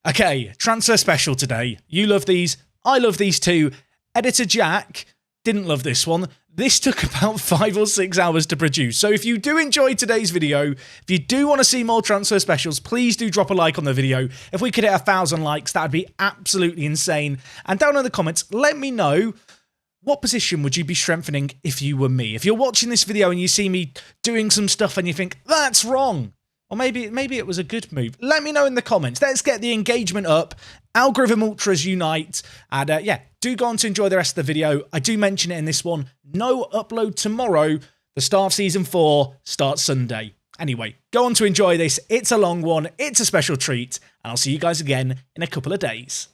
Okay, transfer special today. You love these. I love these too. Editor Jack didn't love this one. This took about 5 or 6 hours to produce. So if you do enjoy today's video, if you do want to see more transfer specials, please do drop a like on the video. If we could hit 1,000 likes, that would be absolutely insane. And down in the comments, let me know, what position would you be strengthening if you were me? If you're watching this video and you see me doing some stuff and you think, that's wrong, or maybe it was a good move, let me know in the comments. Let's get the engagement up. Algorithm Ultras unite. And yeah, do go on to enjoy the rest of the video. I do mention it in this one. No upload tomorrow. The start of Season 4 starts Sunday. Anyway, go on to enjoy this. It's a long one. It's a special treat. And I'll see you guys again in a couple of days.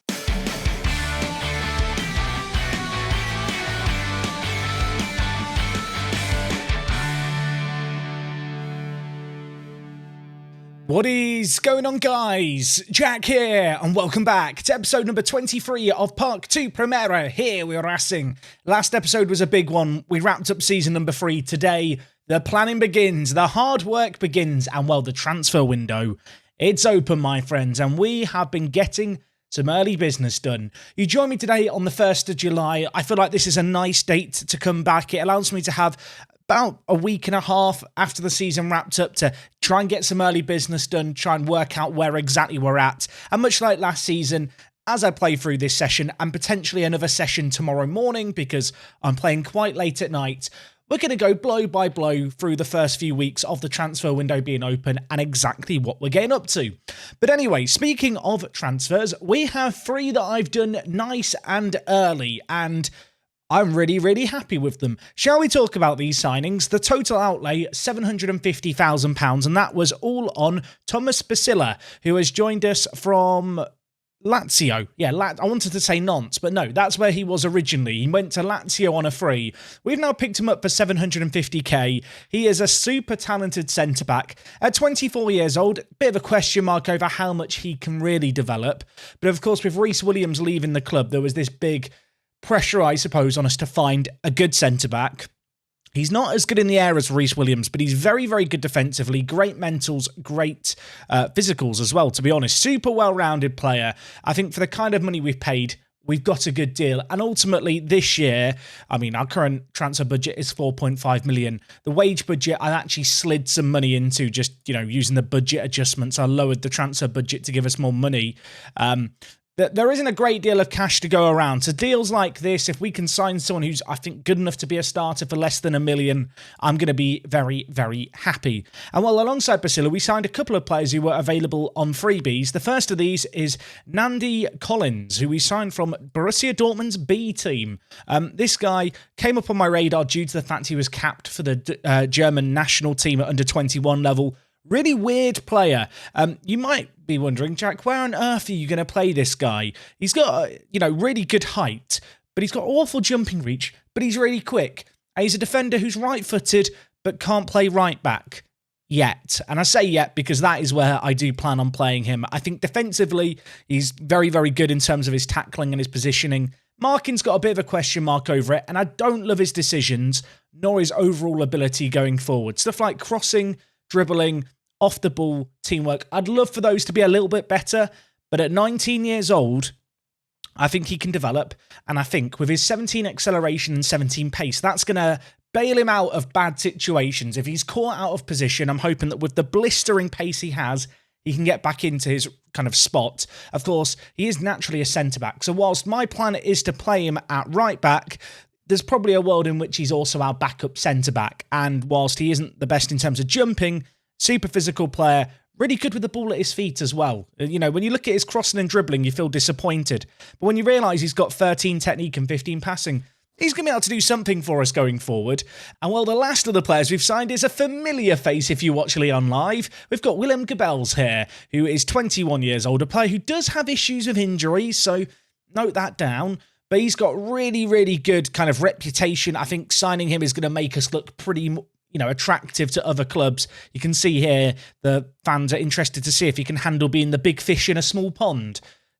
What is going on, guys? Jack here, and welcome back to episode number 23 of Part 2 Primera. Here we are racing. Last episode was a big one. We wrapped up season number 3. Today, the planning begins, the hard work begins, and well, the transfer window, it's open, my friends, and we have been getting some early business done. You join me today on the 1st of July. I feel like this is a nice date to come back. It allows me to have about a week and a half after the season wrapped up to try and get some early business done, try and work out where exactly we're at. And much like last season, as I play through this session and potentially another session tomorrow morning because I'm playing quite late at night, we're going to go blow by blow through the first few weeks of the transfer window being open and exactly what we're getting up to. But anyway, speaking of transfers, we have 3 that I've done nice and early, and I'm really happy with them. Shall we talk about these signings? The total outlay, £750,000, and that was all on Thomas Basila, who has joined us from Lazio. Yeah, I wanted to say Nantes, but no, that's where he was originally. He went to Lazio on a free. We've now picked him up for 750k. He is a super talented centre-back. At 24 years old, bit of a question mark over how much he can really develop. But of course, with Reece Williams leaving the club, there was this big pressure, I suppose, on us to find a good centre-back. He's not as good in the air as Reece Williams, but he's very good defensively. Great mentals, great physicals as well, to be honest. Super well-rounded player. I think for the kind of money we've paid, we've got a good deal. And ultimately, this year, I mean, our current transfer budget is 4.5 million. The wage budget, I actually slid some money into just, using the budget adjustments. I lowered the transfer budget to give us more money. There isn't a great deal of cash to go around. So deals like this, if we can sign someone who's, I think, good enough to be a starter for less than $1 million, I'm going to be very happy. And well, alongside Basila, we signed a couple of players who were available on freebies. The first of these is Nandy Collins, who we signed from Borussia Dortmund's B team. This guy came up on my radar due to the fact he was capped for the German national team at under 21 level. Really weird player. You might be wondering, Jack, where on earth are you going to play this guy? He's got, really good height, but he's got awful jumping reach, but he's really quick. And he's a defender who's right-footed, but can't play right back yet. And I say yet because that is where I do plan on playing him. I think defensively, he's very good in terms of his tackling and his positioning. Marking's got a bit of a question mark over it, and I don't love his decisions, nor his overall ability going forward. Stuff like crossing, dribbling, off the ball, teamwork. I'd love for those to be a little bit better, but at 19 years old, I think he can develop. And I think with his 17 acceleration and 17 pace, that's going to bail him out of bad situations. If he's caught out of position, I'm hoping that with the blistering pace he has, he can get back into his kind of spot. Of course, he is naturally a centre-back. So whilst my plan is to play him at right-back, there's probably a world in which he's also our backup centre-back. And whilst he isn't the best in terms of jumping, super physical player, really good with the ball at his feet as well. When you look at his crossing and dribbling, you feel disappointed. But when you realise he's got 13 technique and 15 passing, he's going to be able to do something for us going forward. And well, the last of the players we've signed is a familiar face if you watch Leon live. We've got Willem Gabels here, who is 21 years old, a player who does have issues with injuries, so note that down. But he's got really good kind of reputation. I think signing him is going to make us look pretty attractive to other clubs. You can see here the fans are interested to see if he can handle being the big fish in a small pond.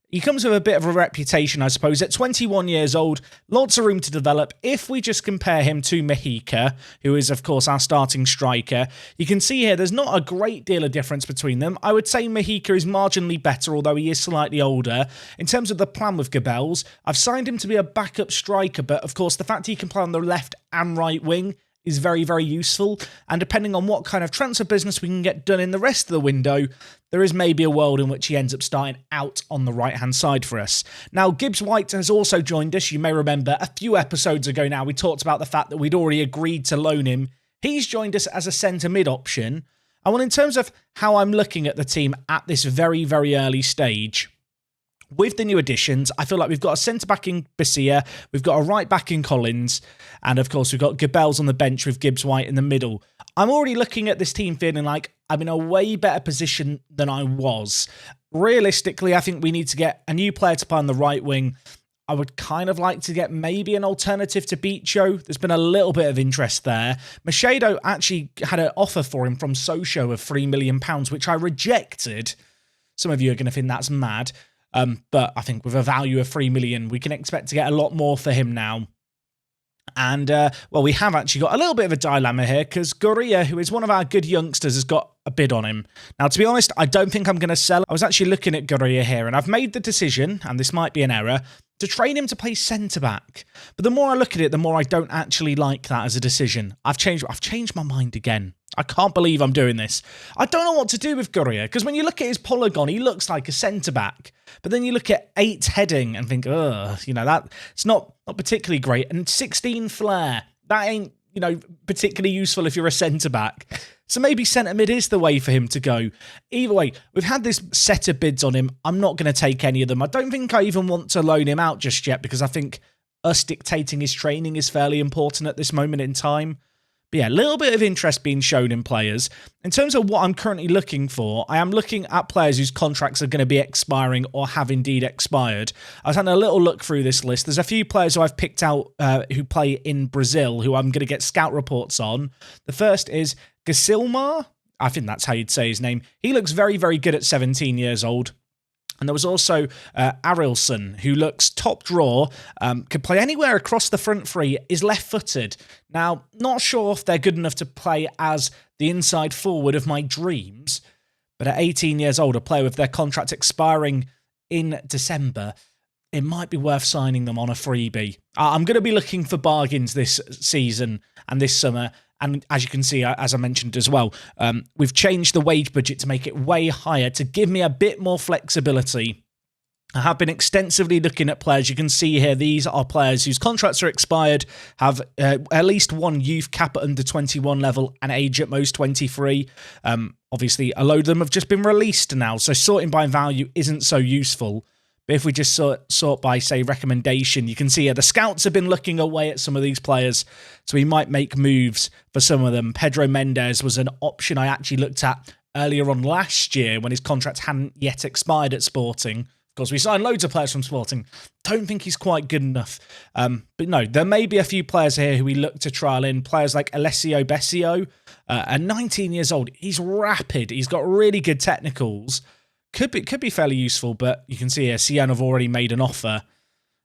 He comes with a bit of a reputation, I suppose. At 21 years old, lots of room to develop. If we just compare him to Mahika, who is, of course, our starting striker, you can see here there's not a great deal of difference between them. I would say Mahika is marginally better, although he is slightly older. In terms of the plan with Gabels, I've signed him to be a backup striker, but, of course, the fact he can play on the left and right wing is very, very useful, and depending on what kind of transfer business we can get done in the rest of the window, there is maybe a world in which he ends up starting out on the right-hand side for us. Now, Gibbs White has also joined us. You may remember a few episodes ago now, we talked about the fact that we'd already agreed to loan him. He's joined us as a centre-mid option. And well, in terms of how I'm looking at the team at this very, very early stage, with the new additions, I feel like we've got a centre-back in Basia, we've got a right-back in Collins, and of course we've got Gabels on the bench with Gibbs White in the middle. I'm already looking at this team feeling like I'm in a way better position than I was. Realistically, I think we need to get a new player to play on the right wing. I would kind of like to get maybe an alternative to Bicho. There's been a little bit of interest there. Machado actually had an offer for him from Sochaux of £3 million, which I rejected. Some of you are going to think that's mad. But I think with a value of 3 million, we can expect to get a lot more for him now. And, well, we have actually got a little bit of a dilemma here because Goria, who is one of our good youngsters, has got a bid on him. Now, to be honest, I don't think I'm going to sell. I was actually looking at Goria here, and I've made the decision, and this might be an error, to train him to play centre-back. But the more I look at it, the more I don't actually like that as a decision. I've changed my mind again. I can't believe I'm doing this. I don't know what to do with Goria, because when you look at his polygon, he looks like a centre-back. But then you look at 8 heading and think, ugh, you know, it's not particularly great. And 16 flair, that ain't, you know, particularly useful if you're a centre-back. So maybe centre-mid is the way for him to go. Either way, we've had this set of bids on him. I'm not going to take any of them. I don't think I even want to loan him out just yet because I think us dictating his training is fairly important at this moment in time. But yeah, a little bit of interest being shown in players. In terms of what I'm currently looking for, I am looking at players whose contracts are going to be expiring or have indeed expired. I was having a little look through this list. There's a few players who I've picked out who play in Brazil who I'm going to get scout reports on. The first is Gasilmar. I think that's how you'd say his name. He looks very, very good at 17 years old. And there was also Arilson, who looks top draw, could play anywhere across the front three, is left-footed. Now, not sure if they're good enough to play as the inside forward of my dreams, but at 18 years old, a player with their contract expiring in December, it might be worth signing them on a freebie. I'm going to be looking for bargains this season and this summer. And as you can see, as I mentioned as well, we've changed the wage budget to make it way higher to give me a bit more flexibility. I have been extensively looking at players. You can see here, these are players whose contracts are expired, have at least one youth cap at under 21 level and age at most 23. Obviously, a load of them have just been released now, so sorting by value isn't so useful. But if we just sort by, say, recommendation, you can see here the scouts have been looking away at some of these players, so we might make moves for some of them. Pedro Mendes was an option I actually looked at earlier on last year when his contract hadn't yet expired at Sporting. Of course, we signed loads of players from Sporting. Don't think he's quite good enough. But no, there may be a few players here who we look to trial in. Players like Alessio Bessio, at 19 years old. He's rapid. He's got really good technicals. Could be fairly useful, but you can see here, Siena have already made an offer.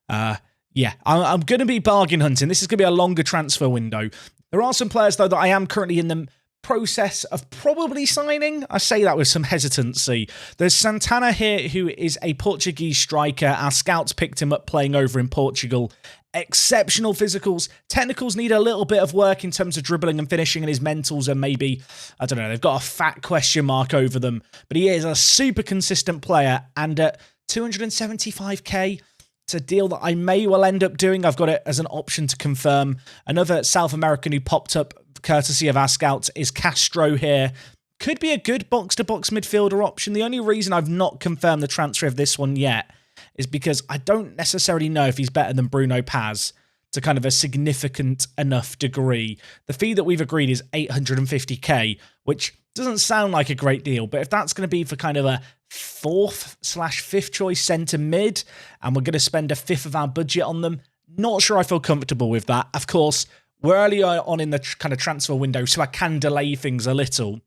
Yeah, I'm going to be bargain hunting. This is going to be a longer transfer window. There are some players, though, that I am currently in the process of probably signing. I say that with some hesitancy. There's Santana here, who is a Portuguese striker. Our scouts picked him up playing over in Portugal. Exceptional physicals. Technicals need a little bit of work in terms of dribbling and finishing, and his mentals are maybe, I don't know, they've got a fat question mark over them. But he is a super consistent player, and at 275k, it's a deal that I may well end up doing. I've got it as an option to confirm. Another South American who popped up courtesy of our scouts is Castro here. Could be a good box-to-box midfielder option. The only reason I've not confirmed the transfer of this one yet is because I don't necessarily know if he's better than Bruno Paz to kind of a significant enough degree. The fee that we've agreed is 850k, which doesn't sound like a great deal, but if that's going to be for kind of a 4th/5th choice centre mid, and we're going to spend a 5th of our budget on them, not sure I feel comfortable with that. Of course, we're early on in the kind of transfer window, so I can delay things a little.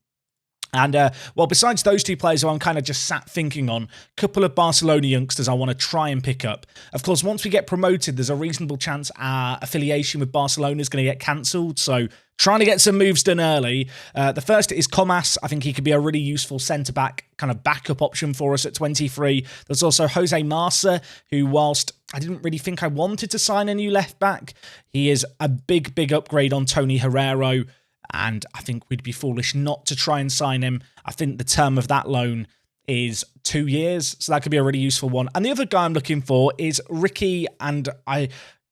And, well, besides those two players who I'm kind of just sat thinking on, a couple of Barcelona youngsters I want to try and pick up. Of course, once we get promoted, there's a reasonable chance our affiliation with Barcelona is going to get cancelled. So trying to get some moves done early. The first is Comas. I think he could be a really useful centre-back, kind of backup option for us at 23. There's also Jose Marsa, who, whilst I didn't really think I wanted to sign a new left-back, he is a big, big upgrade on Tony Herrero. And I think we'd be foolish not to try and sign him. I think the term of that loan is 2 years, so that could be a really useful one. And the other guy I'm looking for is Ricky, and I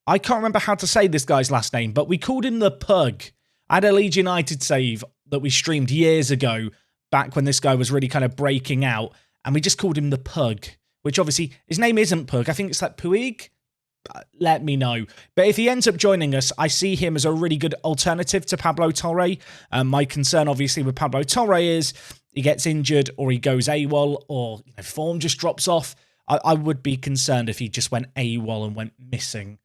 can't remember how to say this guy's last name, but we called him the Pug. I had a Leeds United save that we streamed years ago, back when this guy was really kind of breaking out, and we just called him the Pug, which obviously, his name isn't Pug, I think it's like Puig. Let me know. But if he ends up joining us, I see him as a really good alternative to Pablo Torre. My concern, obviously, with Pablo Torre is he gets injured or he goes AWOL or form just drops off. I would be concerned if he just went AWOL and went missing.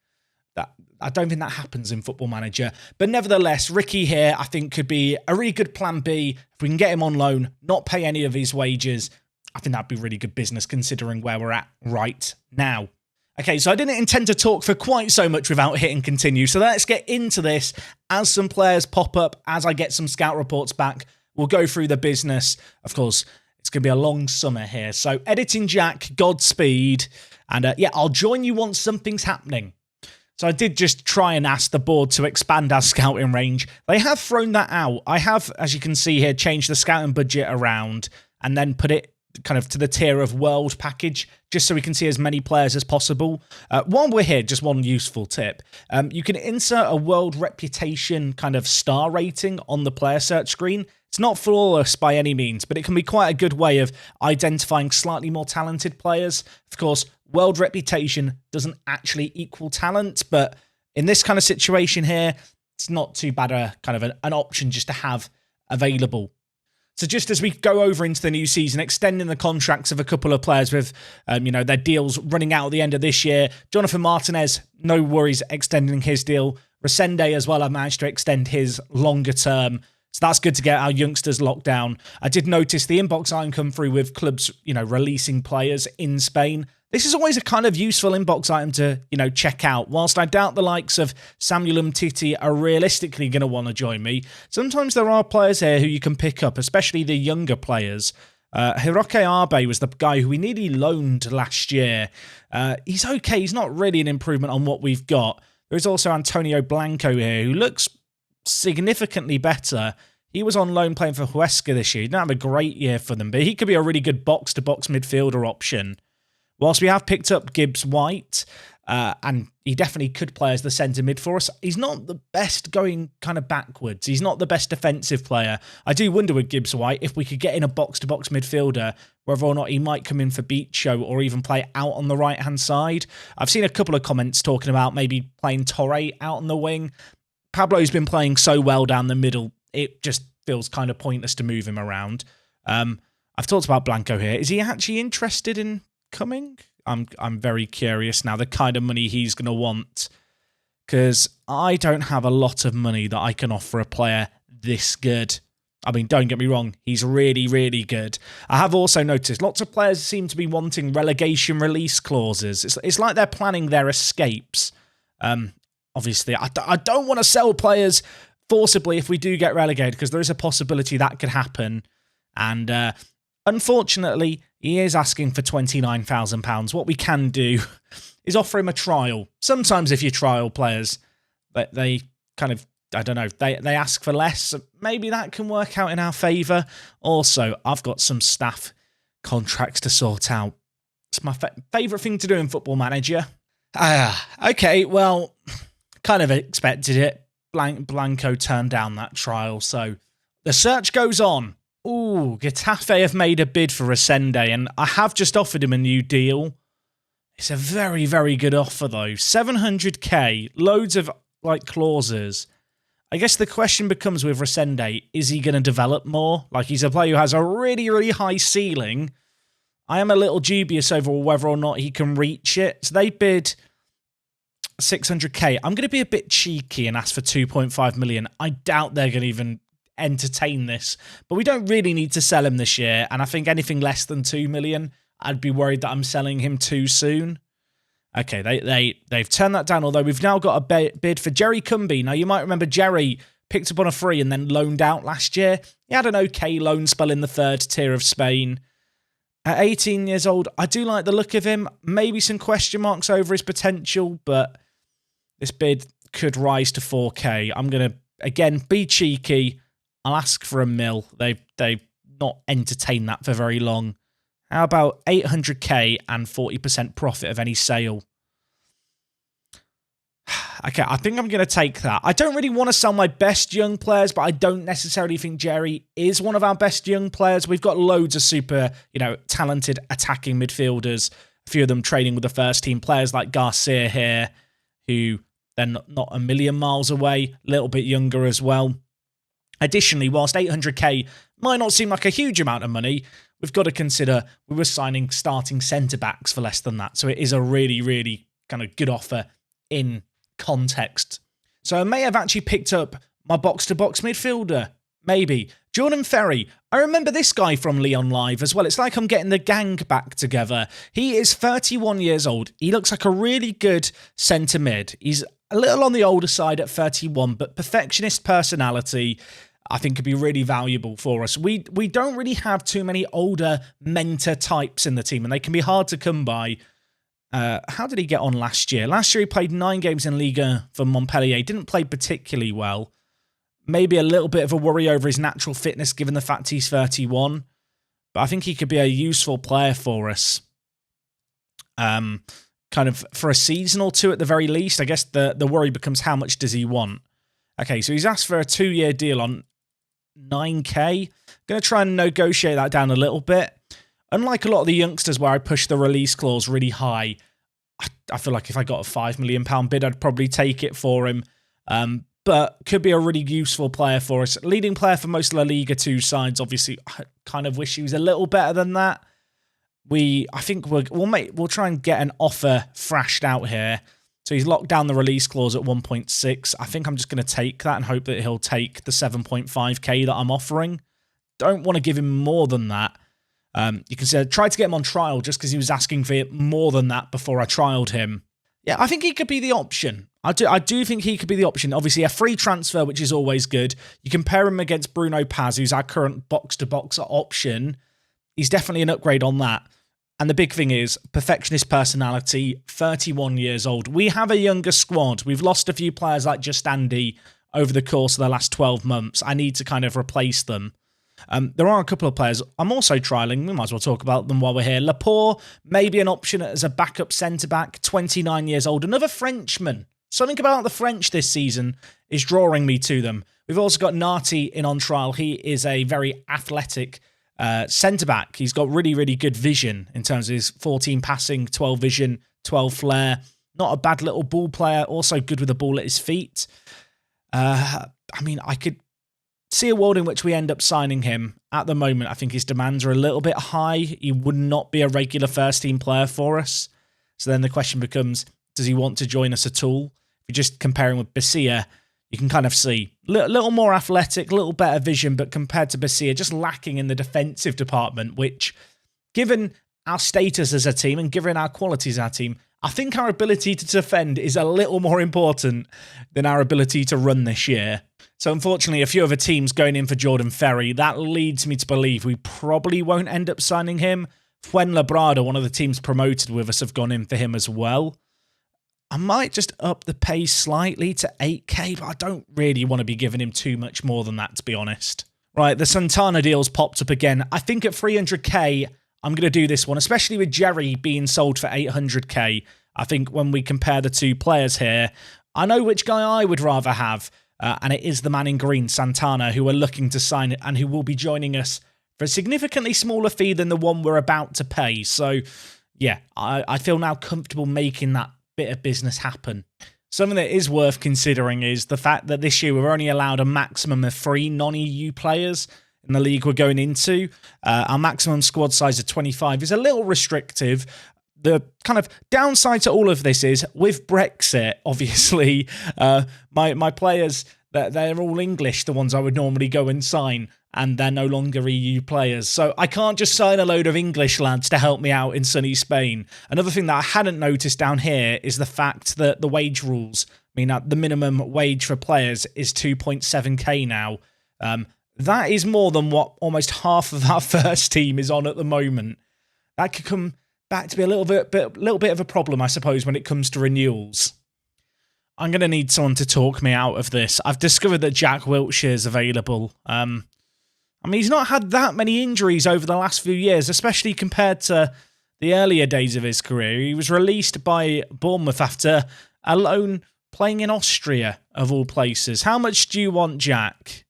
I don't think that happens in Football Manager. But nevertheless, Ricky here, I think, could be a really good plan B. If we can get him on loan, not pay any of his wages, I think that'd be really good business considering where we're at right now. Okay, so I didn't intend to talk for quite so much without hitting continue, so let's get into this. As some players pop up, as I get some scout reports back, we'll go through the business. Of course, it's going to be a long summer here, so editing Jack, Godspeed, and yeah, I'll join you once something's happening. So I did just try and ask the board to expand our scouting range. They have thrown that out. I have, as you can see here, changed the scouting budget around and then put it kind of to the tier of world package, just so we can see as many players as possible. While we're here, just one useful tip. You can insert a world reputation kind of star rating on the player search screen. It's not flawless by any means, but it can be quite a good way of identifying slightly more talented players. Of course, world reputation doesn't actually equal talent, but in this kind of situation here, it's not too bad a kind of an option just to have available. So just as we go over into the new season, extending the contracts of a couple of players with, their deals running out at the end of this year. Jonathan Martinez, no worries extending his deal. Resende as well, I managed to extend his longer term. So that's good to get our youngsters locked down. I did notice the inbox item come through with clubs, releasing players in Spain. This is always a kind of useful inbox item to, check out. Whilst I doubt the likes of Samuel Umtiti are realistically going to want to join me, sometimes there are players here who you can pick up, especially the younger players. Hiroke Abe was the guy who we nearly loaned last year. He's okay. He's not really an improvement on what we've got. There is also Antonio Blanco here, who looks significantly better. He was on loan playing for Huesca this year. He didn't have a great year for them, but he could be a really good box-to-box midfielder option. Whilst we have picked up Gibbs White, and he definitely could play as the centre mid for us, he's not the best going kind of backwards. He's not the best defensive player. I do wonder with Gibbs White if we could get in a box-to-box midfielder, whether or not he might come in for beat show or even play out on the right-hand side. I've seen a couple of comments talking about maybe playing Torre out on the wing. Pablo's been playing so well down the middle, it just feels kind of pointless to move him around. I've talked about Blanco here. Is he actually interested in coming? I'm very curious now, the kind of money he's going to want, because I don't have a lot of money that I can offer a player this good. I mean, don't get me wrong, he's really, really good. I have also noticed lots of players seem to be wanting relegation release clauses. It's like they're planning their escapes. Obviously, I don't want to sell players forcibly if we do get relegated, because there is a possibility that could happen. And unfortunately, he is asking for £29,000. What we can do is offer him a trial. Sometimes if you trial players, they kind of, I don't know, they ask for less. So maybe that can work out in our favour. Also, I've got some staff contracts to sort out. It's my favourite thing to do in Football Manager. Okay, well, kind of expected it. Blanco turned down that trial, so the search goes on. Ooh, Getafe have made a bid for Resende, and I have just offered him a new deal. It's a very, very good offer, though. 700k, loads of, clauses. I guess the question becomes with Resende, is he going to develop more? He's a player who has a really, really high ceiling. I am a little dubious over whether or not he can reach it. So they bid 600k. I'm going to be a bit cheeky and ask for 2.5 million. I doubt they're going to even entertain this. But we don't really need to sell him this year, and I think anything less than 2 million, I'd be worried that I'm selling him too soon. Okay, they've turned that down, although we've now got a bid for Jerry Cumbie. Now, you might remember Jerry picked up on a free and then loaned out last year. He had an okay loan spell in the third tier of Spain. At 18 years old, I do like the look of him. Maybe some question marks over his potential, but this bid could rise to 4K. I'm going to, again, be cheeky. I'll ask for $1 million. They've not entertained that for very long. How about 800k and 40% profit of any sale? Okay, I think I'm going to take that. I don't really want to sell my best young players, but I don't necessarily think Jerry is one of our best young players. We've got loads of super, talented attacking midfielders. A few of them training with the first team. Players like Garcia here, who they're not a million miles away, a little bit younger as well. Additionally, whilst 800k might not seem like a huge amount of money, we've got to consider we were signing starting centre-backs for less than that. So it is a really, really kind of good offer in context. So I may have actually picked up my box-to-box midfielder. Maybe. Jordan Ferry. I remember this guy from Leon Live as well. It's like I'm getting the gang back together. He is 31 years old. He looks like a really good centre mid. He's a little on the older side at 31, but perfectionist personality, I think, could be really valuable for us. We don't really have too many older mentor types in the team, and they can be hard to come by. How did he get on last year? Last year he played 9 games in Liga for Montpellier. Didn't play particularly well. Maybe a little bit of a worry over his natural fitness given the fact he's 31. But I think he could be a useful player for us. Kind of for a season or two at the very least. I guess the worry becomes how much does he want? Okay, so he's asked for a 2-year deal on 9k. Going to try and negotiate that down a little bit. Unlike a lot of the youngsters where I push the release clause really high, I feel like if I got a £5 million bid, I'd probably take it for him. But could be a really useful player for us. Leading player for most La Liga 2 sides. Obviously, I kind of wish he was a little better than that. I think we'll try and get an offer thrashed out here. So he's locked down the release clause at 1.6. I think I'm just going to take that and hope that he'll take the 7.5k that I'm offering. Don't want to give him more than that. You can try to get him on trial just because he was asking for more than that before I trialed him. Yeah, I think he could be the option. I do think he could be the option. Obviously, a free transfer, which is always good. You compare him against Bruno Paz, who's our current box-to-box option. He's definitely an upgrade on that. And the big thing is, perfectionist personality, 31 years old. We have a younger squad. We've lost a few players like Just Andy over the course of the last 12 months. I need to kind of replace them. There are a couple of players I'm also trialling. We might as well talk about them while we're here. Laporte, maybe an option as a backup centre-back, 29 years old. Another Frenchman. Something about the French this season is drawing me to them. We've also got Nati in on trial. He is a very athletic centre-back. He's got really, really good vision in terms of his 14 passing, 12 vision, 12 flair. Not a bad little ball player. Also good with the ball at his feet. I could see a world in which we end up signing him. At the moment, I think his demands are a little bit high. He would not be a regular first-team player for us. So then the question becomes, does he want to join us at all? If you're just comparing with Basia, you can kind of see a little more athletic, a little better vision, but compared to Basia, just lacking in the defensive department, which, given our status as a team and given our qualities as our team, I think our ability to defend is a little more important than our ability to run this year. So unfortunately, a few other teams going in for Jordan Ferry. That leads me to believe we probably won't end up signing him. Fuenlabrada, one of the teams promoted with us, have gone in for him as well. I might just up the pace slightly to 8k, but I don't really want to be giving him too much more than that, to be honest. Right, the Santana deal's popped up again. I think at 300k, I'm going to do this one, especially with Jerry being sold for 800k. I think when we compare the two players here, I know which guy I would rather have. And it is the man in green, Santana, who are looking to sign it and who will be joining us for a significantly smaller fee than the one we're about to pay. So, yeah, I feel now comfortable making that bit of business happen. Something that is worth considering is the fact that this year we're only allowed a maximum of 3 non-EU players in the league we're going into. Our maximum squad size of 25 is a little restrictive. The kind of downside to all of this is, with Brexit, obviously, my players, They're all English, the ones I would normally go and sign, and they're no longer EU players. So I can't just sign a load of English lads to help me out in sunny Spain. Another thing that I hadn't noticed down here is the fact that the wage rules mean that the minimum wage for players is 2.7k now. That is more than what almost half of our first team is on at the moment. That could come back to be a little bit of a problem, I suppose, when it comes to renewals. I'm going to need someone to talk me out of this. I've discovered that Jack Wiltshire is available. I mean, he's not had that many injuries over the last few years, especially compared to the earlier days of his career. He was released by Bournemouth after a loan playing in Austria, of all places. How much do you want, Jack?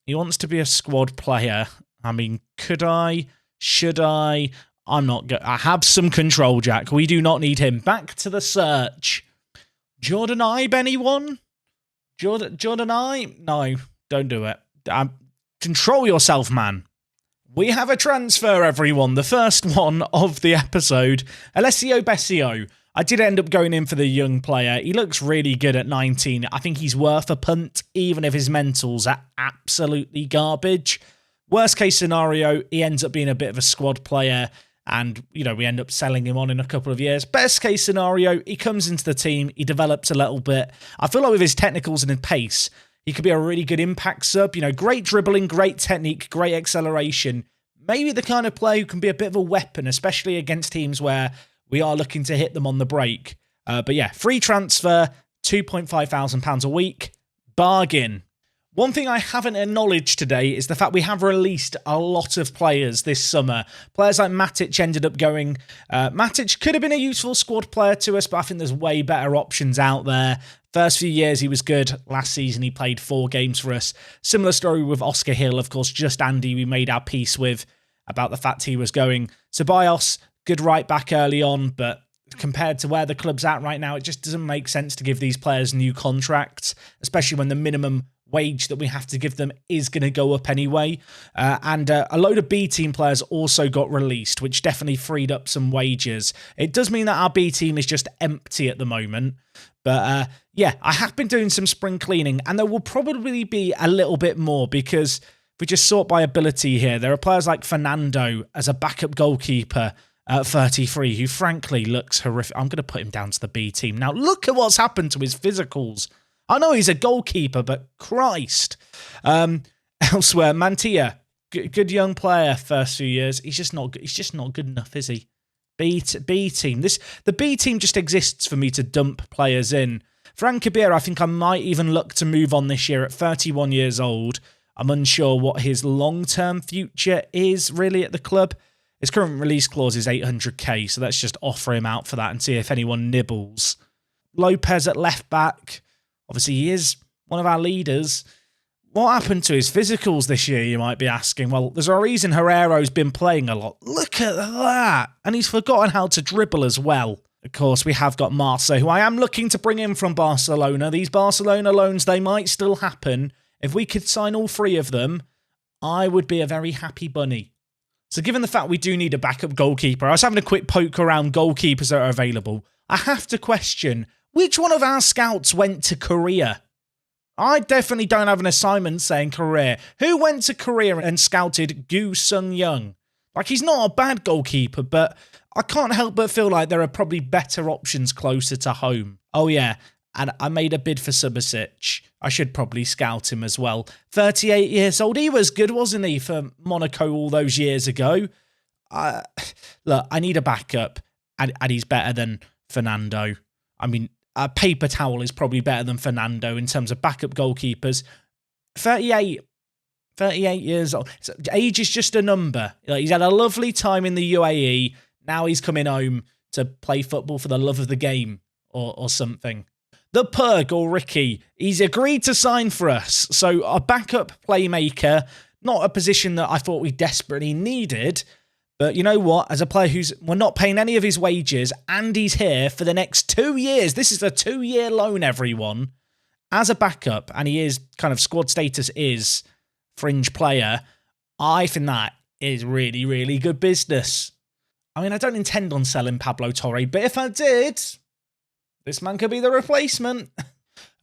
He wants to be a squad player. I mean, could I? Should I? I'm not good. I have some control, Jack. We do not need him. Back to the search. Jordan Ibe, anyone? Jordan Ibe? No, don't do it. Control yourself, man. We have a transfer, everyone. The first one of the episode. Alessio Bessio. I did end up going in for the young player. He looks really good at 19. I think he's worth a punt, even if his mentals are absolutely garbage. Worst case scenario, he ends up being a bit of a squad player, and, you know, we end up selling him on in a couple of years. Best case scenario, he comes into the team, he develops a little bit. I feel like with his technicals and his pace, he could be a really good impact sub. You know, great dribbling, great technique, great acceleration. Maybe the kind of player who can be a bit of a weapon, especially against teams where we are looking to hit them on the break. But yeah, free transfer, £2,500 a week. Bargain. One thing I haven't acknowledged today is the fact we have released a lot of players this summer. Players like Matic ended up going. Matic could have been a useful squad player to us, but I think there's way better options out there. First few years he was good. Last season he played 4 games for us. Similar story with Oscar Hill, of course, just Andy we made our peace with about the fact he was going. Ceballos, good right back early on, but compared to where the club's at right now, it just doesn't make sense to give these players new contracts, especially when the minimum wage that we have to give them is going to go up anyway. And a load of B team players also got released, which definitely freed up some wages. It does mean that our B team is just empty at the moment. But yeah, I have been doing some spring cleaning, and there will probably be a little bit more, because if we just sort by ability here, there are players like Fernando as a backup goalkeeper at 33, who frankly looks horrific. I'm going to put him down to the B team. Now, look at what's happened to his physicals. I know he's a goalkeeper, but Christ. Elsewhere, Mantilla, good young player first few years. He's just not good enough, is he? B team. The B team just exists for me to dump players in. Frank Kabir, I think I might even look to move on this year at 31 years old. I'm unsure what his long-term future is really at the club. His current release clause is 800k, so let's just offer him out for that and see if anyone nibbles. Lopez at left back. Obviously, he is one of our leaders. What happened to his physicals this year, you might be asking? Well, there's a reason Herrera's been playing a lot. Look at that. And he's forgotten how to dribble as well. Of course, we have got Marca, who I am looking to bring in from Barcelona. These Barcelona loans, they might still happen. If we could sign all 3 of them, I would be a very happy bunny. So given the fact we do need a backup goalkeeper, I was having a quick poke around goalkeepers that are available. I have to question, which one of our scouts went to Korea? I definitely don't have an assignment saying Korea. Who went to Korea and scouted Gu Sung-young? Like, he's not a bad goalkeeper, but I can't help but feel like there are probably better options closer to home. Oh yeah, and I made a bid for Subasic. I should probably scout him as well. 38 years old. He was good, wasn't he, for Monaco all those years ago? Look, I need a backup, and he's better than Fernando. I mean, a paper towel is probably better than Fernando in terms of backup goalkeepers. 38 years old. So age is just a number. Like, he's had a lovely time in the UAE. Now he's coming home to play football for the love of the game or something. The Pug, or Ricky, he's agreed to sign for us. So a backup playmaker, not a position that I thought we desperately needed. But you know what? As a player we're not paying any of his wages, and he's here for the next 2 years. This is a 2-year loan, everyone. As a backup, and he is kind of squad status is fringe player, I think that is really, really good business. I mean, I don't intend on selling Pablo Torre, but if I did, this man could be the replacement.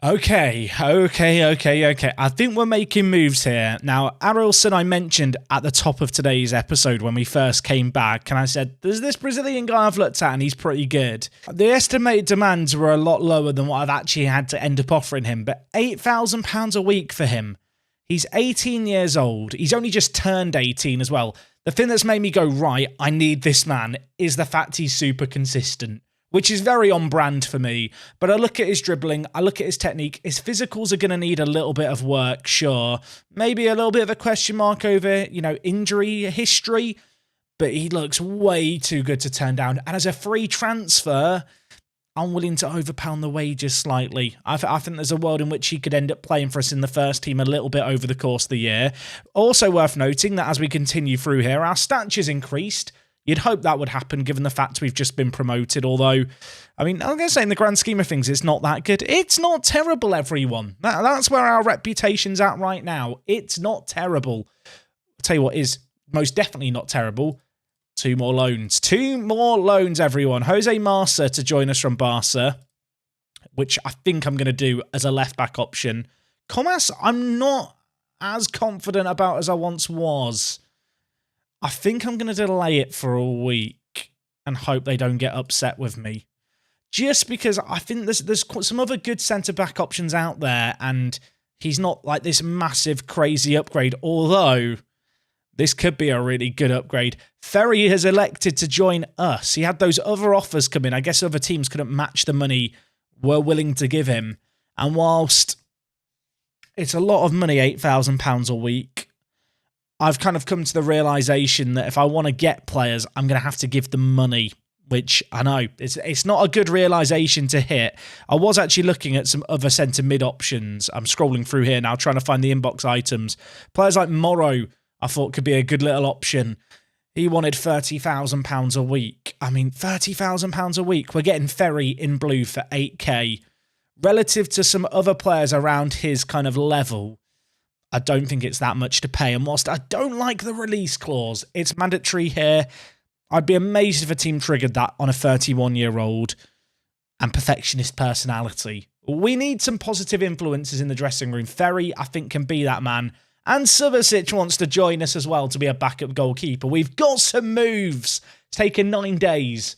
Okay. I think we're making moves here. Now, Arilson I mentioned at the top of today's episode when we first came back, and I said, there's this Brazilian guy I've looked at and he's pretty good. The estimated demands were a lot lower than what I've actually had to end up offering him, but £8,000 a week for him. He's 18 years old. He's only just turned 18 as well. The thing that's made me go, right, I need this man, is the fact he's super consistent, which is very on brand for me. But I look at his dribbling, I look at his technique. His physicals are going to need a little bit of work, sure. Maybe a little bit of a question mark over, injury history. But he looks way too good to turn down. And as a free transfer, I'm willing to overpound the wages slightly. I think there's a world in which he could end up playing for us in the first team a little bit over the course of the year. Also worth noting that as we continue through here, our stature's increased. You'd hope that would happen given the fact we've just been promoted, although, I'm going to say in the grand scheme of things, it's not that good. It's not terrible, everyone. That's where our reputation's at right now. It's not terrible. I'll tell you what is most definitely not terrible. 2 more loans. 2 more loans, everyone. Jose Marsa to join us from Barca, which I think I'm going to do as a left-back option. Comas, I'm not as confident about as I once was. I think I'm going to delay it for a week and hope they don't get upset with me. Just because I think there's some other good centre-back options out there, and he's not like this massive, crazy upgrade, although this could be a really good upgrade. Ferry has elected to join us. He had those other offers come in. I guess other teams couldn't match the money we're willing to give him. And whilst it's a lot of money, £8,000 a week, I've kind of come to the realisation that if I want to get players, I'm going to have to give them money, which I know, it's not a good realisation to hit. I was actually looking at some other centre mid options. I'm scrolling through here now, trying to find the inbox items. Players like Morrow, I thought could be a good little option. He wanted £30,000 a week. £30,000 a week. We're getting Ferry in blue for 8k. Relative to some other players around his kind of level, I don't think it's that much to pay. And whilst I don't like the release clause, it's mandatory here. I'd be amazed if a team triggered that on a 31-year-old and perfectionist personality. We need some positive influences in the dressing room. Ferry, I think, can be that man. And Subasic wants to join us as well to be a backup goalkeeper. We've got some moves. It's taken 9 days.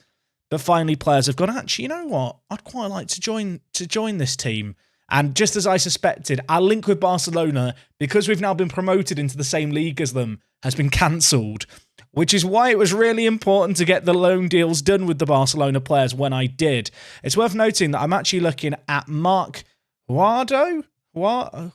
But finally players have gone, actually, you know what? I'd quite like to join this team. And just as I suspected, our link with Barcelona, because we've now been promoted into the same league as them, has been cancelled. Which is why it was really important to get the loan deals done with the Barcelona players when I did. It's worth noting that I'm actually looking at Mark Guardo. Answers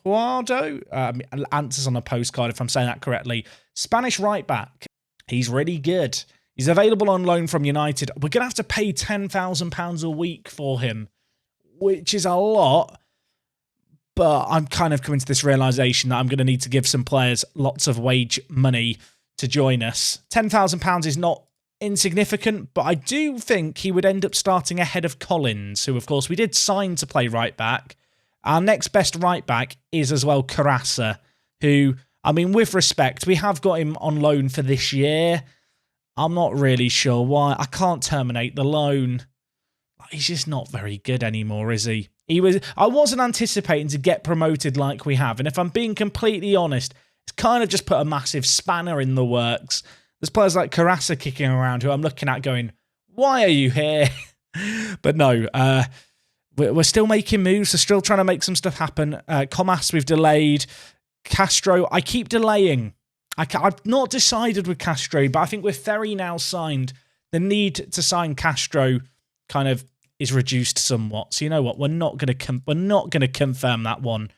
on a postcard, if I'm saying that correctly. Spanish right back. He's really good. He's available on loan from United. We're going to have to pay £10,000 a week for him, which is a lot. But I'm kind of coming to this realisation that I'm going to need to give some players lots of wage money to join us. £10,000 is not insignificant, but I do think he would end up starting ahead of Collins, who, of course, we did sign to play right back. Our next best right back is as well Carassa, who, with respect, we have got him on loan for this year. I'm not really sure why. I can't terminate the loan. He's just not very good anymore, is he? I wasn't anticipating to get promoted like we have, and if I'm being completely honest, it's kind of just put a massive spanner in the works. There's players like Carassa kicking around who I'm looking at going, why are you here? But no, we're still making moves. We're still trying to make some stuff happen. Comas, we've delayed. Castro, I keep delaying. I've not decided with Castro, but I think with Ferry now signed, the need to sign Castro kind of is reduced somewhat. So you know what? We're not going to confirm that one.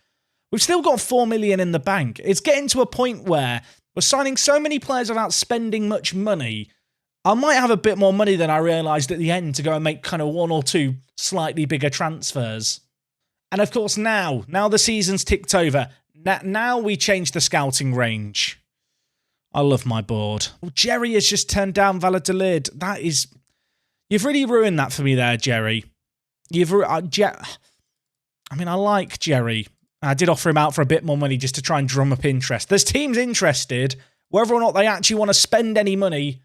We've still got 4 million in the bank. It's getting to a point where we're signing so many players without spending much money. I might have a bit more money than I realised at the end to go and make kind of 1 or 2 slightly bigger transfers. And of course now the season's ticked over. Now we change the scouting range. I love my board. Well, Jerry has just turned down Valladolid. You've really ruined that for me there, Jerry. I like Jerry. I did offer him out for a bit more money just to try and drum up interest. There's teams interested. Whether or not they actually want to spend any money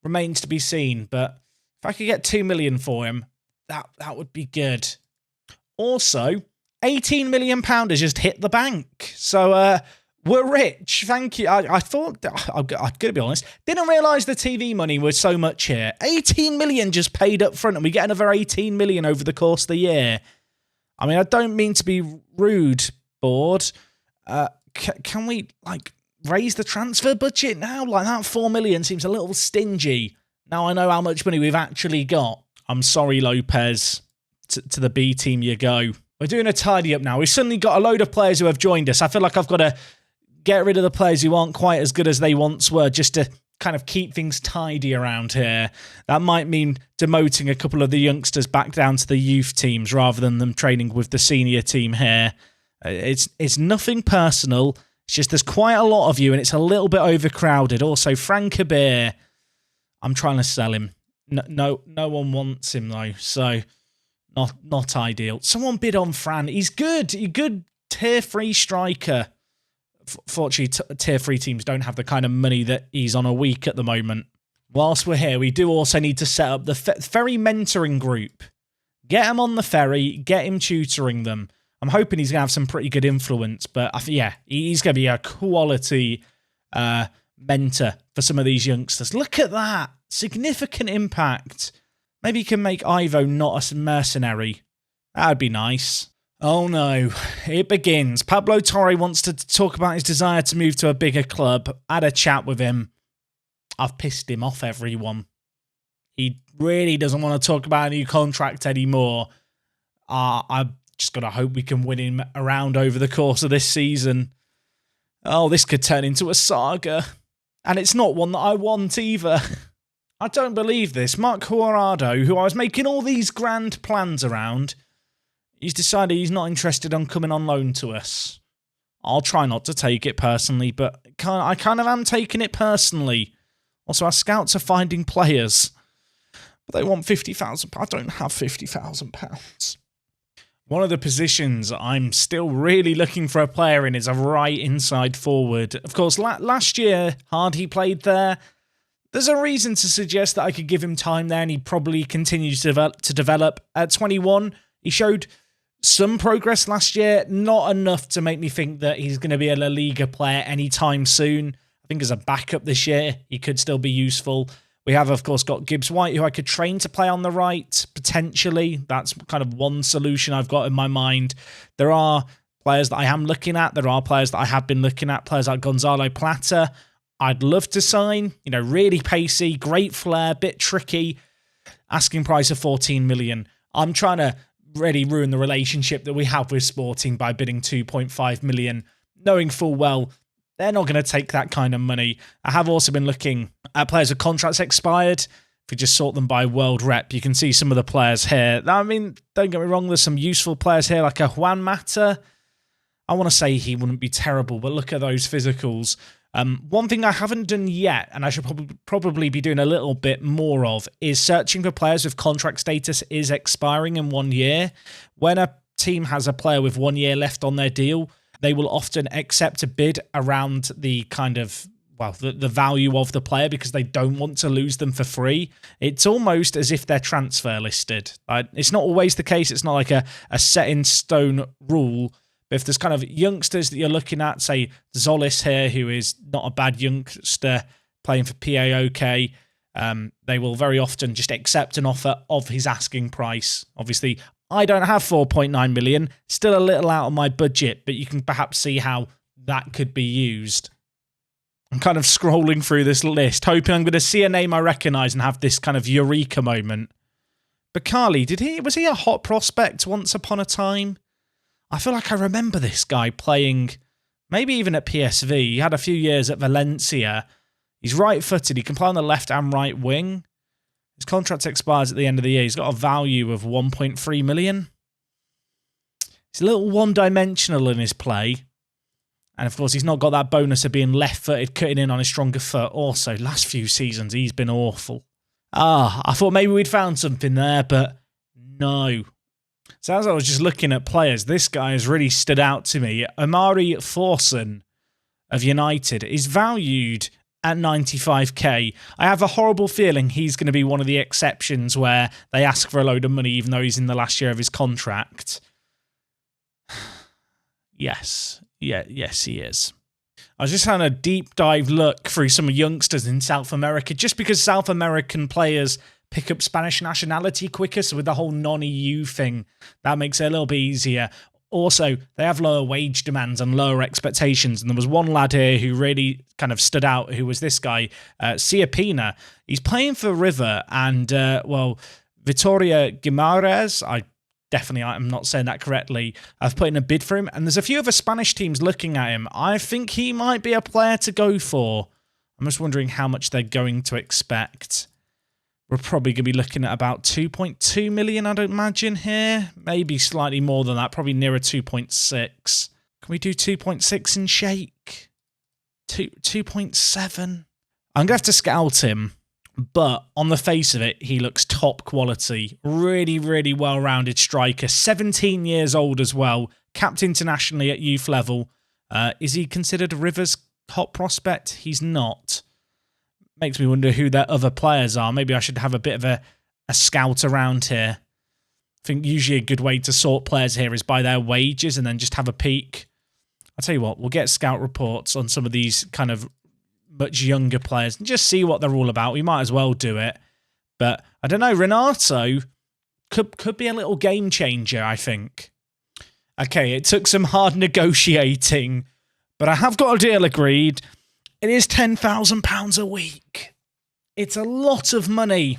remains to be seen. But if I could get 2 million for him, that would be good. Also, £18 million has just hit the bank. So we're rich. Thank you. I thought, I'm going to be honest, didn't realise the TV money was so much here. 18 million just paid up front, and we get another 18 million over the course of the year. I mean, I don't mean to be rude, board. Can we, raise the transfer budget now? Like, that 4 million seems a little stingy. Now I know how much money we've actually got. I'm sorry, Lopez. To the B team you go. We're doing a tidy up now. We've suddenly got a load of players who have joined us. I feel like I've got to get rid of the players who aren't quite as good as they once were, just to kind of keep things tidy around here. That might mean demoting a couple of the youngsters back down to the youth teams rather than them training with the senior team here. It's nothing personal. It's just there's quite a lot of you and it's a little bit overcrowded. Also, Frank Kabir, I'm trying to sell him. No one wants him though, so not ideal. Someone bid on Fran. He's good. He's a good tier 3 striker. Fortunately, tier 3 teams don't have the kind of money that he's on a week at the moment. Whilst we're here, we do also need to set up the Ferry mentoring group. Get him on the Ferry, get him tutoring them. I'm hoping he's going to have some pretty good influence, but yeah, he's going to be a quality mentor for some of these youngsters. Look at that. Significant impact. Maybe he can make Ivo not a mercenary. That would be nice. Oh no, it begins. Pablo Torre wants to talk about his desire to move to a bigger club. I had a chat with him. I've pissed him off, everyone. He really doesn't want to talk about a new contract anymore. I've just got to hope we can win him around over the course of this season. Oh, this could turn into a saga. And it's not one that I want either. I don't believe this. Mark Huarado, who I was making all these grand plans around, he's decided he's not interested on coming on loan to us. I'll try not to take it personally, but I kind of am taking it personally. Also, our scouts are finding players, but they want £50,000. I don't have £50,000. One of the positions I'm still really looking for a player in is a right inside forward. Of course, last year, Hardy played there. There's a reason to suggest that I could give him time there, and he probably continues to develop. At 21, he showed some progress last year, not enough to make me think that he's going to be a La Liga player anytime soon. I think as a backup this year, he could still be useful. We have, of course, got Gibbs White, who I could train to play on the right, potentially. That's kind of one solution I've got in my mind. There are players that I am looking at. There are players that I have been looking at. Players like Gonzalo Plata, I'd love to sign. You know, really pacey, great flair, bit tricky. Asking price of 14 million. I'm trying to really ruin the relationship that we have with Sporting by bidding 2.5 million, knowing full well they're not going to take that kind of money. I have also been looking at players with contracts expired. If we just sort them by world rep, you can see some of the players here. I mean, don't get me wrong, there's some useful players here, like a Juan Mata. I want to say he wouldn't be terrible, but look at those physicals. One thing I haven't done yet, and I should probably be doing a little bit more of, is searching for players with contract status is expiring in 1 year. When a team has a player with 1 year left on their deal, they will often accept a bid around the kind of, well, the value of the player because they don't want to lose them for free. It's almost as if they're transfer listed. It's not always the case. It's not like a set in stone rule. But if there's kind of youngsters that you're looking at, say Zolis here, who is not a bad youngster playing for PAOK, they will very often just accept an offer of his asking price. Obviously, I don't have 4.9 million, still a little out of my budget, but you can perhaps see how that could be used. I'm kind of scrolling through this list, hoping I'm going to see a name I recognise and have this kind of eureka moment. Bakali, was he a hot prospect once upon a time? I feel like I remember this guy playing, maybe even at PSV. He had a few years at Valencia. He's right-footed. He can play on the left and right wing. His contract expires at the end of the year. He's got a value of 1.3 million. He's a little one-dimensional in his play. And, of course, he's not got that bonus of being left-footed, cutting in on his stronger foot. Also, last few seasons, he's been awful. I thought maybe we'd found something there, but no. So as I was just looking at players, this guy has really stood out to me. Amari Thorson of United is valued at 95k. I have a horrible feeling he's going to be one of the exceptions where they ask for a load of money even though he's in the last year of his contract. Yes, he is. I was just having a deep dive look through some youngsters in South America, just because South American players pick up Spanish nationality quicker, so with the whole non-EU thing, that makes it a little bit easier. Also, they have lower wage demands and lower expectations, and there was one lad here who really kind of stood out, who was this guy, Ciapina. He's playing for River, and, Vitoria Guimaraes, I'm not saying that correctly. I've put in a bid for him, and there's a few other Spanish teams looking at him. I think he might be a player to go for. I'm just wondering how much they're going to expect. We're probably going to be looking at about 2.2 million, I'd imagine, here. Maybe slightly more than that, probably nearer 2.6. Can we do 2.6 in shake? 2.7? I'm going to have to scout him. But on the face of it, he looks top quality. Really, really well-rounded striker. 17 years old as well. Capped internationally at youth level. Is he considered River's hot prospect? He's not. Makes me wonder who their other players are. Maybe I should have a bit of a scout around here. I think usually a good way to sort players here is by their wages and then just have a peek. I'll tell you what, we'll get scout reports on some of these kind of much younger players and just see what they're all about. We might as well do it. But I don't know, Renato could be a little game changer, I think. Okay, it took some hard negotiating, but I have got a deal agreed. It is £10,000 a week. It's a lot of money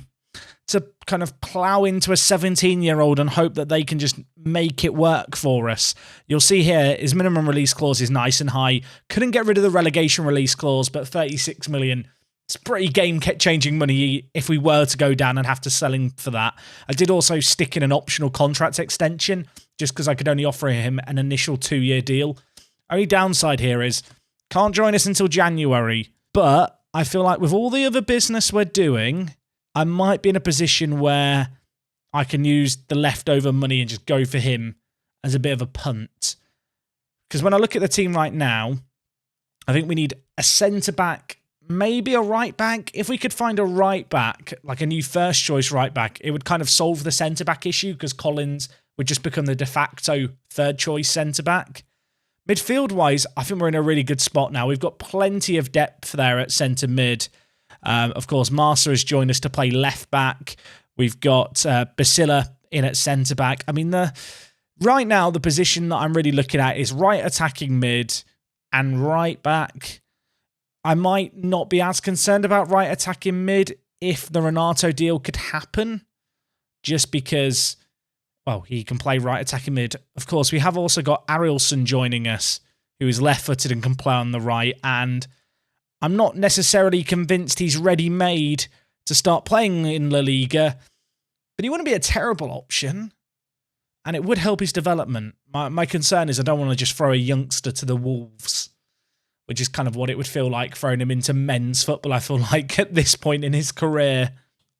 to kind of plough into a 17-year-old and hope that they can just make it work for us. You'll see here, his minimum release clause is nice and high. Couldn't get rid of the relegation release clause, but 36 million, it's pretty game-changing money if we were to go down and have to sell him for that. I did also stick in an optional contract extension, just because I could only offer him an initial 2-year deal. Only downside here is, can't join us until January, but I feel like with all the other business we're doing, I might be in a position where I can use the leftover money and just go for him as a bit of a punt. Because when I look at the team right now, I think we need a centre-back, maybe a right-back. If we could find a right-back, like a new first-choice right-back, it would kind of solve the centre-back issue because Collins would just become the de facto third-choice centre-back. Midfield-wise, I think we're in a really good spot now. We've got plenty of depth there at centre-mid. Of course, Marsa has joined us to play left-back. We've got Basila in at centre-back. I mean, right now, the position that I'm really looking at is right attacking mid and right-back. I might not be as concerned about right attacking mid if the Renato deal could happen, just because, well, he can play right attacking mid. Of course, we have also got Arielson joining us, who is left-footed and can play on the right, and I'm not necessarily convinced he's ready-made to start playing in La Liga, but he wouldn't be a terrible option, and it would help his development. My concern is I don't want to just throw a youngster to the wolves, which is kind of what it would feel like throwing him into men's football, I feel like, at this point in his career.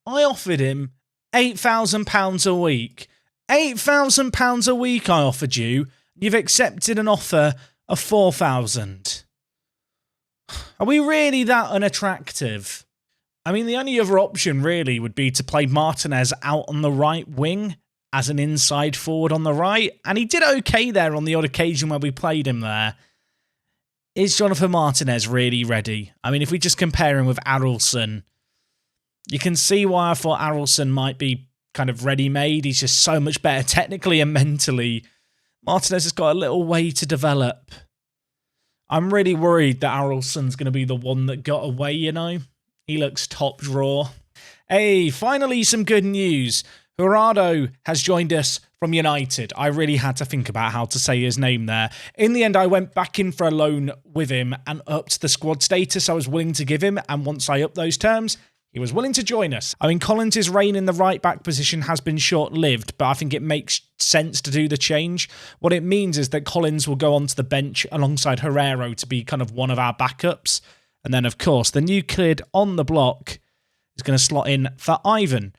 I offered him £8,000 a week. £8,000 a week I offered you. You've accepted an offer of £4,000. Are we really that unattractive? I mean, the only other option really would be to play Martinez out on the right wing as an inside forward on the right, and he did okay there on the odd occasion where we played him there. Is Jonathan Martinez really ready? I mean, if we just compare him with Arielson, you can see why I thought Arielson might be kind of ready-made. He's just so much better technically and mentally. Martinez has got a little way to develop. I'm really worried that Arielson's going to be the one that got away, you know? He looks top draw. Hey, finally some good news. Gerardo has joined us from United. I really had to think about how to say his name there. In the end, I went back in for a loan with him and upped the squad status I was willing to give him. And once I upped those terms, he was willing to join us. I mean, Collins' reign in the right-back position has been short-lived, but I think it makes sense to do the change. What it means is that Collins will go onto the bench alongside Herrero to be kind of one of our backups. And then, of course, the new kid on the block is going to slot in for Ivan.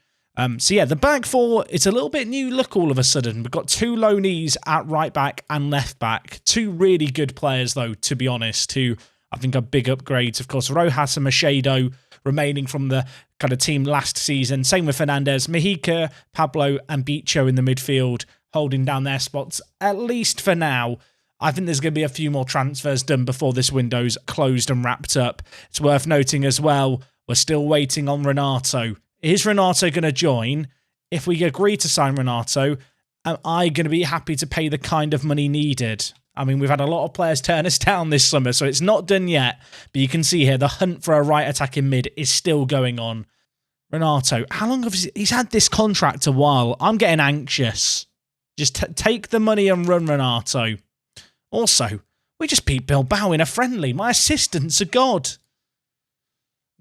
So yeah, the back four, it's a little bit new look all of a sudden. We've got two loanees at right back and left back. Two really good players, though, to be honest, who I think are big upgrades. Of course, Rojas and Machedo remaining from the kind of team last season. Same with Fernandez, Mejica, Pablo and Bicho in the midfield, holding down their spots, at least for now. I think there's going to be a few more transfers done before this window's closed and wrapped up. It's worth noting as well, we're still waiting on Renato. Is Renato going to join? If we agree to sign Renato, am I going to be happy to pay the kind of money needed? I mean, we've had a lot of players turn us down this summer, so it's not done yet. But you can see here, the hunt for a right attacking mid is still going on. Renato, how long have he's had this contract a while? I'm getting anxious. Just take the money and run, Renato. Also, we just beat Bilbao in a friendly. My assistant's a god.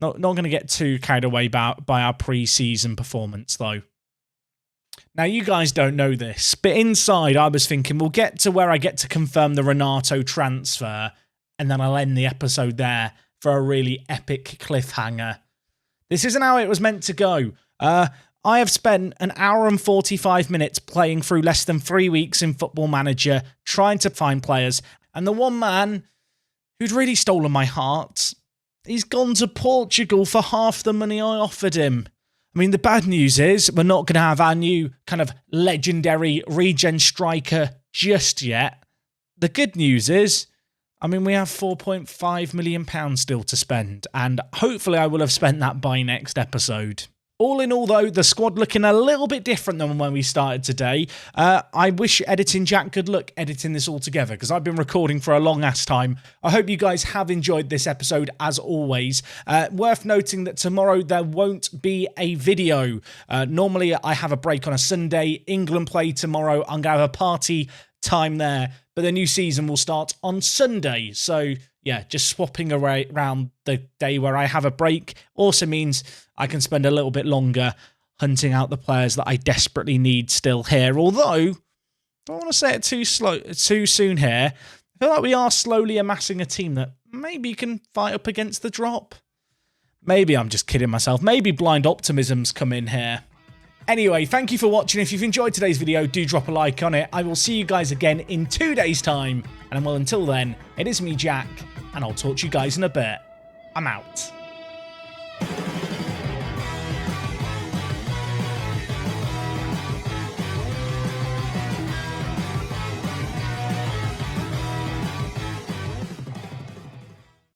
Not going to get too carried away by our pre-season performance, though. Now, you guys don't know this, but inside I was thinking we'll get to where I get to confirm the Renato transfer, and then I'll end the episode there for a really epic cliffhanger. This isn't how it was meant to go. I have spent an hour and 45 minutes playing through less than 3 weeks in Football Manager, trying to find players, and the one man who'd really stolen my heart, he's gone to Portugal for half the money I offered him. I mean, the bad news is we're not going to have our new kind of legendary regen striker just yet. The good news is, I mean, we have £4.5 million still to spend, and hopefully I will have spent that by next episode. All in all, though, the squad looking a little bit different than when we started today. I wish Editing Jack good luck editing this all together, because I've been recording for a long-ass time. I hope you guys have enjoyed this episode, as always. Worth noting that tomorrow there won't be a video. Normally, I have a break on a Sunday. England play tomorrow. I'm going to have a party time there. But the new season will start on Sunday. So, yeah, just swapping around the day where I have a break also means I can spend a little bit longer hunting out the players that I desperately need still here. Although, I don't want to say it too soon here. I feel like we are slowly amassing a team that maybe can fight up against the drop. Maybe I'm just kidding myself. Maybe blind optimism's come in here. Anyway, thank you for watching. If you've enjoyed today's video, do drop a like on it. I will see you guys again in 2 days' time. And well, until then, it is me, Jack, and I'll talk to you guys in a bit. I'm out.